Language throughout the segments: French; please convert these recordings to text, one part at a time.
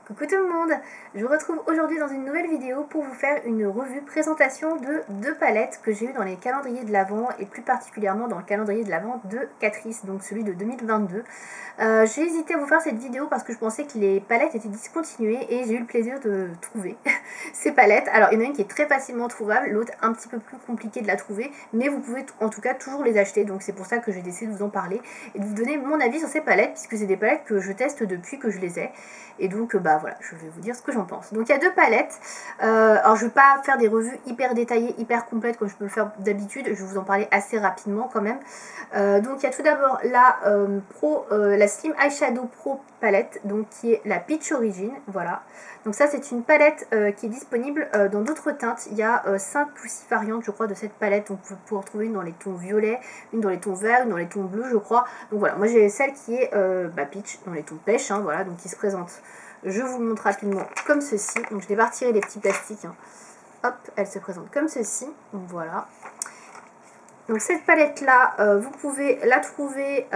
Coucou tout le monde, je vous retrouve aujourd'hui dans une nouvelle vidéo pour vous faire une revue présentation de deux palettes que j'ai eues dans les calendriers de l'Avent et plus particulièrement dans le calendrier de l'Avent de Catrice, donc celui de 2022. J'ai hésité à vous faire cette vidéo parce que je pensais que les palettes étaient discontinuées et j'ai eu le plaisir de trouver ces palettes. Alors il y en a une qui est très facilement trouvable, l'autre un petit peu plus compliqué de la trouver, mais vous pouvez en tout cas toujours les acheter, donc c'est pour ça que j'ai décidé de vous en parler et de vous donner mon avis sur ces palettes puisque c'est des palettes que je teste depuis que je les ai. Et donc voilà, je vais vous dire ce que j'en pense. Donc il y a deux palettes. Alors je ne vais pas faire des revues hyper détaillées, hyper complètes comme je peux le faire d'habitude. Je vais vous en parler assez rapidement quand même. Donc il y a tout d'abord la Slim Eyeshadow Pro palette, donc qui est la Peach Origin. Voilà. Donc ça c'est une palette qui est disponible dans d'autres teintes. Il y a 5 ou 6 variantes je crois de cette palette. Donc vous pouvez retrouver une dans les tons violets, une dans les tons verts, une dans les tons bleus je crois. Donc voilà, moi j'ai celle qui est Peach dans les tons pêche, hein, voilà, donc qui se présente. Je vous le montre rapidement comme ceci. Donc je vais pas retirer les petits plastiques. Hein. Hop, elle se présente comme ceci. Donc voilà. Donc cette palette là, vous pouvez la trouver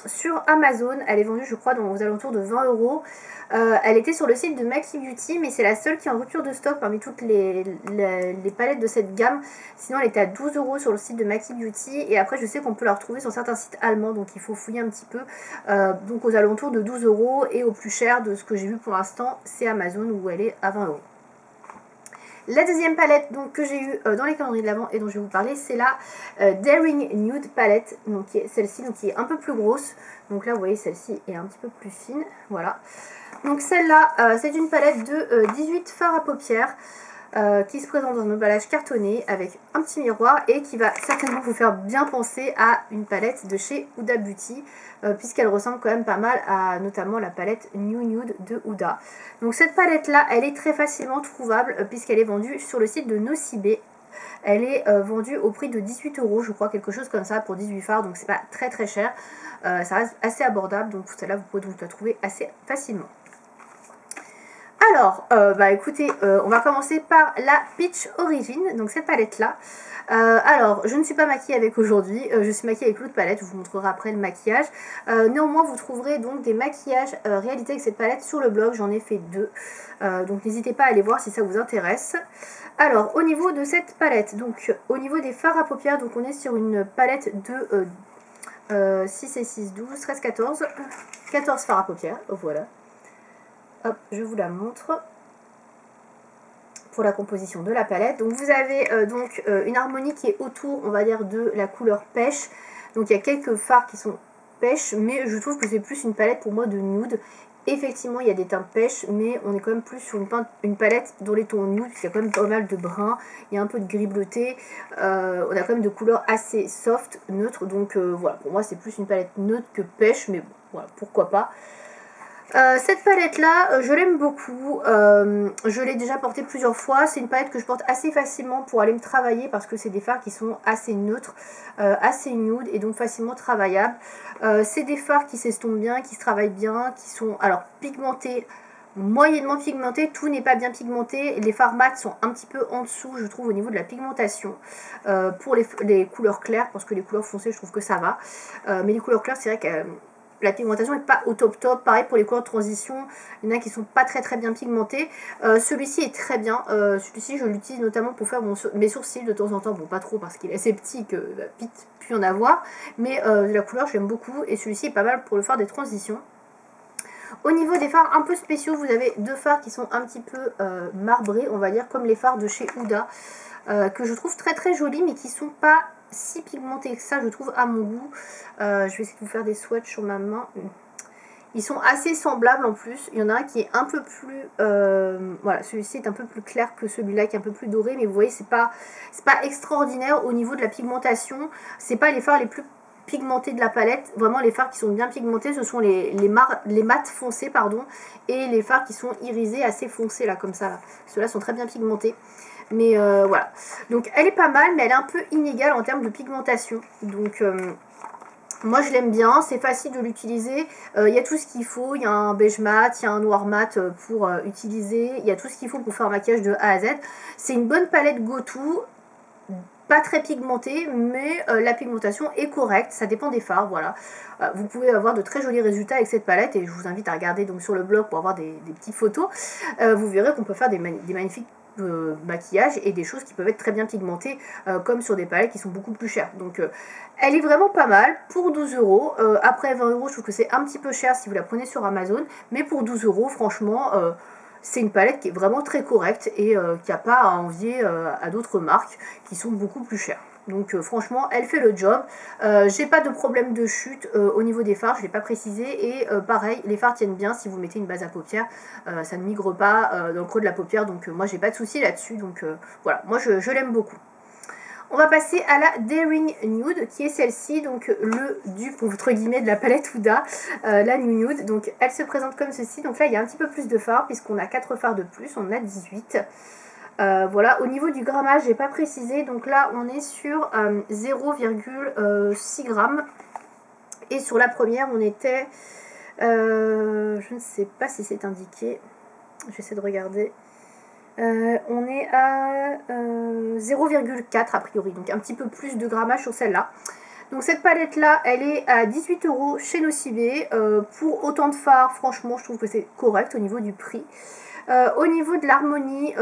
sur Amazon. Elle est vendue je crois aux alentours de 20 €. Elle était sur le site de Maki Beauty, mais c'est la seule qui est en rupture de stock parmi toutes les palettes de cette gamme. Sinon elle était à 12 € sur le site de Maki Beauty. Et après je sais qu'on peut la retrouver sur certains sites allemands, donc il faut fouiller un petit peu. Donc aux alentours de 12 € et au plus cher de ce que j'ai vu pour l'instant, c'est Amazon où elle est à 20 €. La deuxième palette donc, que j'ai eue dans les calendriers de l'Avent et dont je vais vous parler, c'est la Daring Nude palette, donc celle-ci qui est un peu plus grosse. Donc là vous voyez celle-ci est un petit peu plus fine, voilà. Donc celle-là c'est une palette de 18 fards à paupières qui se présente dans un emballage cartonné avec un petit miroir et qui va certainement vous faire bien penser à une palette de chez Huda Beauty puisqu'elle ressemble quand même pas mal à notamment la palette New Nude de Huda. Donc cette palette là elle est très facilement trouvable puisqu'elle est vendue sur le site de Nocibé. Elle est vendue au prix de 18 € je crois, quelque chose comme ça pour 18 fards, donc c'est pas très très cher, ça reste assez abordable, donc celle-là vous pouvez vous la trouver assez facilement. Alors, écoutez, on va commencer par la Peach Origin, donc cette palette là. Alors, je ne suis pas maquillée avec aujourd'hui, je suis maquillée avec l'autre palette, je vous montrerai après le maquillage. Néanmoins, vous trouverez donc des maquillages réalisés avec cette palette sur le blog, j'en ai fait 2. Donc n'hésitez pas à aller voir si ça vous intéresse. Alors, au niveau de cette palette, donc au niveau des fards à paupières, donc on est sur une palette de 6 et 6, 12, 13, 14, 14 fards à paupières, voilà. Hop, je vous la montre pour la composition de la palette. Donc vous avez une harmonie qui est autour, on va dire, de la couleur pêche. Donc il y a quelques fards qui sont pêche, mais je trouve que c'est plus une palette pour moi de nude. Effectivement, il y a des teintes pêche, mais on est quand même plus sur une palette dans les tons nude, il y a quand même pas mal de brun, il y a un peu de gris bleuté, on a quand même de couleurs assez soft, neutres, donc voilà, pour moi c'est plus une palette neutre que pêche, mais bon, voilà, pourquoi pas. Cette palette là je l'aime beaucoup, je l'ai déjà portée plusieurs fois, c'est une palette que je porte assez facilement pour aller me travailler parce que c'est des fards qui sont assez neutres, assez nude et donc facilement travaillables. C'est des fards qui s'estompent bien, qui se travaillent bien, qui sont alors pigmentés, moyennement pigmentés, tout n'est pas bien pigmenté, les fards mat sont un petit peu en dessous je trouve au niveau de la pigmentation pour les couleurs claires, parce que les couleurs foncées je trouve que ça va, mais les couleurs claires c'est vrai que la pigmentation n'est pas au top top. Pareil pour les couleurs de transition, il y en a qui sont pas très bien pigmentés. Celui-ci est très bien, celui-ci je l'utilise notamment pour faire mes sourcils de temps en temps, bon pas trop parce qu'il est assez petit que va vite plus en avoir, mais la couleur j'aime beaucoup et celui-ci est pas mal pour le faire des transitions. Au niveau des fards un peu spéciaux, vous avez deux fards qui sont un petit peu marbrés, on va dire, comme les fards de chez Huda, que je trouve très jolis, mais qui sont pas si pigmentés que ça, je trouve, à mon goût. Je vais essayer de vous faire des swatchs sur ma main. Ils sont assez semblables en plus. Il y en a un qui est un peu plus... voilà, celui-ci est un peu plus clair que celui-là, qui est un peu plus doré, mais vous voyez, c'est pas extraordinaire au niveau de la pigmentation. C'est pas les fards les plus pigmentés de la palette. Vraiment, les fards qui sont bien pigmentés, ce sont les mats foncés, pardon, et les fards qui sont irisés assez foncés, là, comme ça. Ceux-là sont très bien pigmentés. Mais voilà. Donc, elle est pas mal, mais elle est un peu inégale en termes de pigmentation. Donc... moi je l'aime bien, c'est facile de l'utiliser, il y a tout ce qu'il faut, il y a un beige mat, il y a un noir mat pour utiliser, il y a tout ce qu'il faut pour faire un maquillage de A à Z. C'est une bonne palette go-to, pas très pigmenté, mais la pigmentation est correcte, ça dépend des fards, voilà. Vous pouvez avoir de très jolis résultats avec cette palette, et je vous invite à regarder donc sur le blog pour avoir des petites photos. Vous verrez qu'on peut faire des magnifiques maquillage et des choses qui peuvent être très bien pigmentées comme sur des palettes qui sont beaucoup plus chères. Donc elle est vraiment pas mal pour 12 euros. Après 20 euros, je trouve que c'est un petit peu cher si vous la prenez sur Amazon, mais pour 12 euros, franchement, c'est une palette qui est vraiment très correcte et qui n'a pas à envier à d'autres marques qui sont beaucoup plus chères. Donc franchement, elle fait le job. J'ai pas de problème de chute au niveau des fards, je l'ai pas précisé. Et pareil, les fards tiennent bien si vous mettez une base à paupières. Ça ne migre pas dans le creux de la paupière. Donc moi, j'ai pas de souci là-dessus. Donc voilà, moi je l'aime beaucoup. On va passer à la Daring Nude, qui est celle-ci, donc le dupe, entre guillemets, de la palette Huda, la New Nude. Donc elle se présente comme ceci. Donc là, il y a un petit peu plus de fards, puisqu'on a 4 fards de plus, on en a 18. Voilà, au niveau du grammage, j'ai pas précisé, donc là on est sur 0,6 grammes. Et sur la première, on était, je ne sais pas si c'est indiqué, j'essaie de regarder. On est à 0,4 a priori, donc un petit peu plus de grammage sur celle-là. Donc cette palette là, elle est à 18 euros chez Nocibé. Pour autant de fards, franchement, je trouve que c'est correct au niveau du prix. Au niveau de l'harmonie,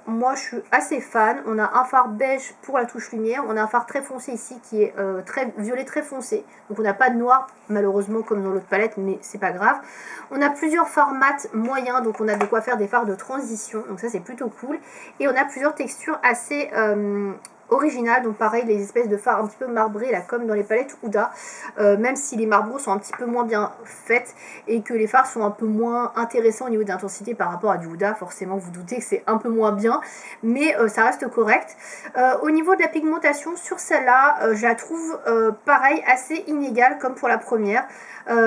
moi je suis assez fan. On a un fard beige pour la touche lumière. On a un fard très foncé ici qui est très violet très foncé. Donc on n'a pas de noir malheureusement comme dans l'autre palette, mais c'est pas grave. On a plusieurs fards mat moyens, donc on a de quoi faire des fards de transition. Donc ça c'est plutôt cool. Et on a plusieurs textures assez original, donc pareil les espèces de fards un petit peu marbrés là comme dans les palettes Huda, même si les marbraux sont un petit peu moins bien faites et que les fards sont un peu moins intéressants au niveau d'intensité par rapport à du Huda, forcément vous doutez que c'est un peu moins bien, mais ça reste correct. Au niveau de la pigmentation sur celle-là, je la trouve pareil assez inégale comme pour la première.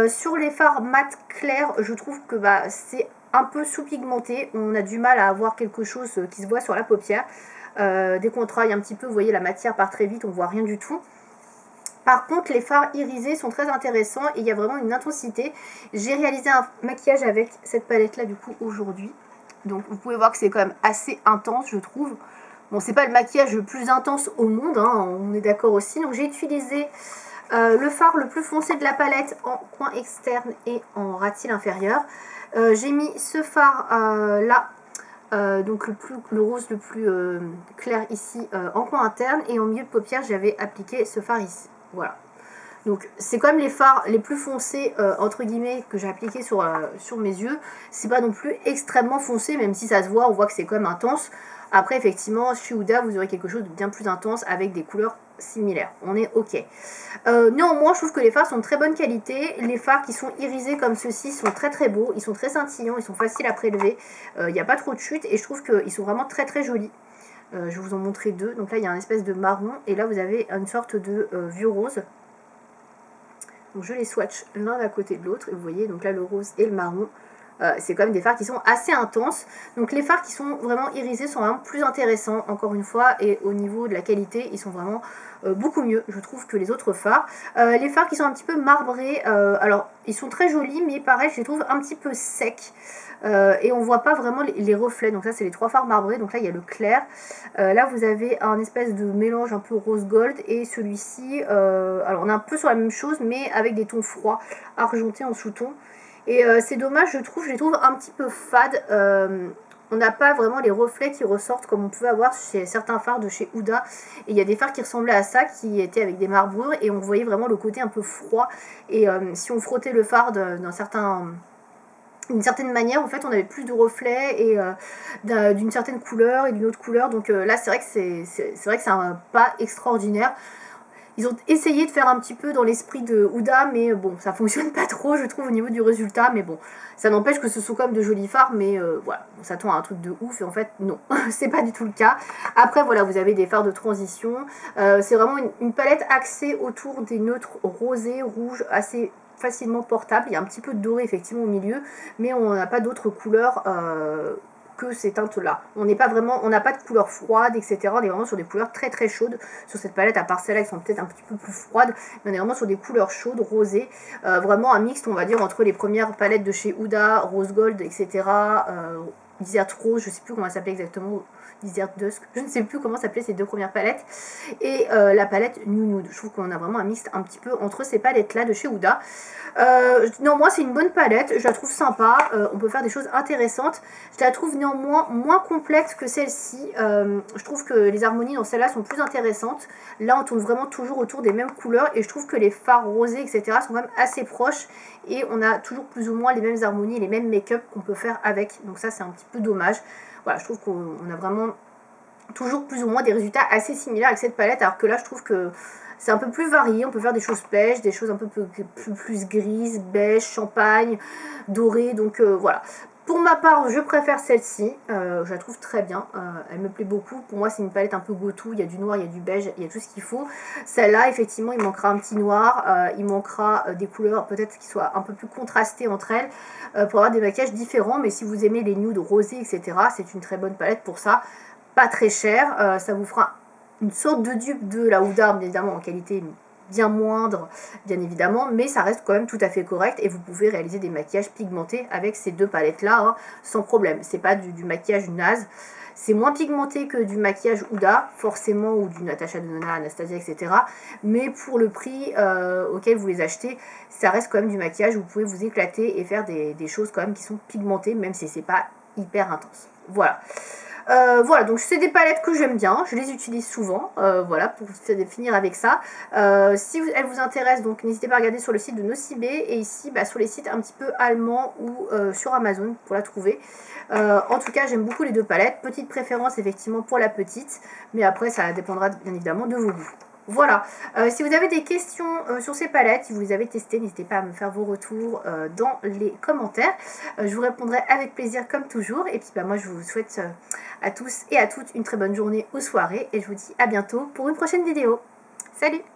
Sur les fards mat clairs, je trouve que c'est un peu sous-pigmenté, on a du mal à avoir quelque chose qui se voit sur la paupière. Dès qu'on travaille un petit peu, vous voyez la matière part très vite, on voit rien du tout. Par contre les fards irisés sont très intéressants et il y a vraiment une intensité. J'ai réalisé un maquillage avec cette palette là du coup aujourd'hui, donc vous pouvez voir que c'est quand même assez intense je trouve. Bon, c'est pas le maquillage le plus intense au monde, hein, on est d'accord aussi. Donc j'ai utilisé le fard le plus foncé de la palette en coin externe et en ras-de-cils inférieur. J'ai mis ce fard là, donc le rose le plus clair ici en coin interne, et en milieu de paupière j'avais appliqué ce fard ici. Voilà. Donc c'est quand même les fards les plus foncés entre guillemets que j'ai appliqué sur mes yeux. C'est pas non plus extrêmement foncé, même si ça se voit, on voit que c'est quand même intense. Après effectivement chez Huda vous aurez quelque chose de bien plus intense avec des couleurs similaires. On est ok. Néanmoins je trouve que les fards sont de très bonne qualité. Les fards qui sont irisés comme ceci sont très très beaux. Ils sont très scintillants, ils sont faciles à prélever. Il n'y a pas trop de chute et je trouve qu'ils sont vraiment très très jolis. Je vais vous en montrer deux. Donc là il y a une espèce de marron et là vous avez une sorte de vieux rose. Donc je les swatch l'un à côté de l'autre et vous voyez donc là le rose et le marron. C'est quand même des fards qui sont assez intenses. Donc les fards qui sont vraiment irisés sont vraiment plus intéressants encore une fois, et au niveau de la qualité ils sont vraiment beaucoup mieux je trouve que les autres fards. Les fards qui sont un petit peu marbrés, alors ils sont très jolis mais pareil je les trouve un petit peu secs. Et on voit pas vraiment les reflets. Donc ça c'est les trois fards marbrés. Donc là il y a le clair, là vous avez un espèce de mélange un peu rose gold, et celui-ci alors on est un peu sur la même chose mais avec des tons froids argentés en sous-ton. Et c'est dommage je trouve, je les trouve un petit peu fades. On n'a pas vraiment les reflets qui ressortent comme on pouvait avoir chez certains fards de chez Huda. Et il y a des fards qui ressemblaient à ça, qui étaient avec des marbrures, et on voyait vraiment le côté un peu froid. Et si on frottait le fard d'une certaine manière, en fait on avait plus de reflets et d'une certaine couleur et d'une autre couleur. Donc là c'est vrai que c'est un pas extraordinaire. Ils ont essayé de faire un petit peu dans l'esprit de Huda, mais bon, ça fonctionne pas trop, je trouve, au niveau du résultat. Mais bon, ça n'empêche que ce sont quand même de jolis fards, mais voilà, on s'attend à un truc de ouf, et en fait, non, c'est pas du tout le cas. Après, voilà, vous avez des fards de transition. C'est vraiment une palette axée autour des neutres rosés, rouges, assez facilement portables. Il y a un petit peu de doré, effectivement, au milieu, mais on n'a pas d'autres couleurs que ces teintes là. On n'a pas de couleurs froides, etc. On est vraiment sur des couleurs très très chaudes sur cette palette, à part celles-là qui sont peut-être un petit peu plus froides, mais on est vraiment sur des couleurs chaudes, rosées, vraiment un mixte on va dire entre les premières palettes de chez Huda, rose gold, etc. Desert Rose, je sais plus comment elle s'appelait exactement, Desert Dusk, je ne sais plus comment s'appelaient ces deux premières palettes, et la palette New Nude. Je trouve qu'on a vraiment un mix un petit peu entre ces palettes là de chez Huda. Néanmoins c'est une bonne palette, je la trouve sympa, on peut faire des choses intéressantes. Je la trouve néanmoins moins complexe que celle-ci. Je trouve que les harmonies dans celle-là sont plus intéressantes. Là on tourne vraiment toujours autour des mêmes couleurs et je trouve que les fards rosés etc sont quand même assez proches et on a toujours plus ou moins les mêmes harmonies, les mêmes make-up qu'on peut faire avec, donc ça c'est un petit peu dommage. Voilà, je trouve qu'on a vraiment toujours plus ou moins des résultats assez similaires avec cette palette, alors que là je trouve que c'est un peu plus varié, on peut faire des choses pêches, des choses un peu plus grises, beige, champagne, doré, donc voilà. Pour ma part, je préfère celle-ci, je la trouve très bien, elle me plaît beaucoup. Pour moi, c'est une palette un peu go-to, il y a du noir, il y a du beige, il y a tout ce qu'il faut. Celle-là, effectivement, il manquera un petit noir, il manquera des couleurs peut-être qui soient un peu plus contrastées entre elles, pour avoir des maquillages différents. Mais si vous aimez les nudes rosés, etc., c'est une très bonne palette pour ça. Pas très cher, ça vous fera une sorte de dupe de la Huda, bien évidemment en qualité bien moindre, bien évidemment, mais ça reste quand même tout à fait correct et vous pouvez réaliser des maquillages pigmentés avec ces deux palettes là, hein, sans problème. C'est pas du maquillage naze, c'est moins pigmenté que du maquillage Huda, forcément, ou du Natasha Denona, Anastasia, etc. Mais pour le prix auquel vous les achetez, ça reste quand même du maquillage où vous pouvez vous éclater et faire des choses quand même qui sont pigmentées, même si c'est pas hyper intense. Voilà. Voilà, donc c'est des palettes que j'aime bien, je les utilise souvent, voilà, pour finir avec ça. Si elles vous intéressent, donc n'hésitez pas à regarder sur le site de Nocibé, et ici sur les sites un petit peu allemands ou sur Amazon pour la trouver. En tout cas, j'aime beaucoup les deux palettes, petite préférence effectivement pour la petite, mais après ça dépendra bien évidemment de vos goûts. Voilà, si vous avez des questions sur ces palettes, si vous les avez testées, n'hésitez pas à me faire vos retours dans les commentaires. Je vous répondrai avec plaisir comme toujours. Et puis moi je vous souhaite à tous et à toutes une très bonne journée ou soirée. Et je vous dis à bientôt pour une prochaine vidéo. Salut!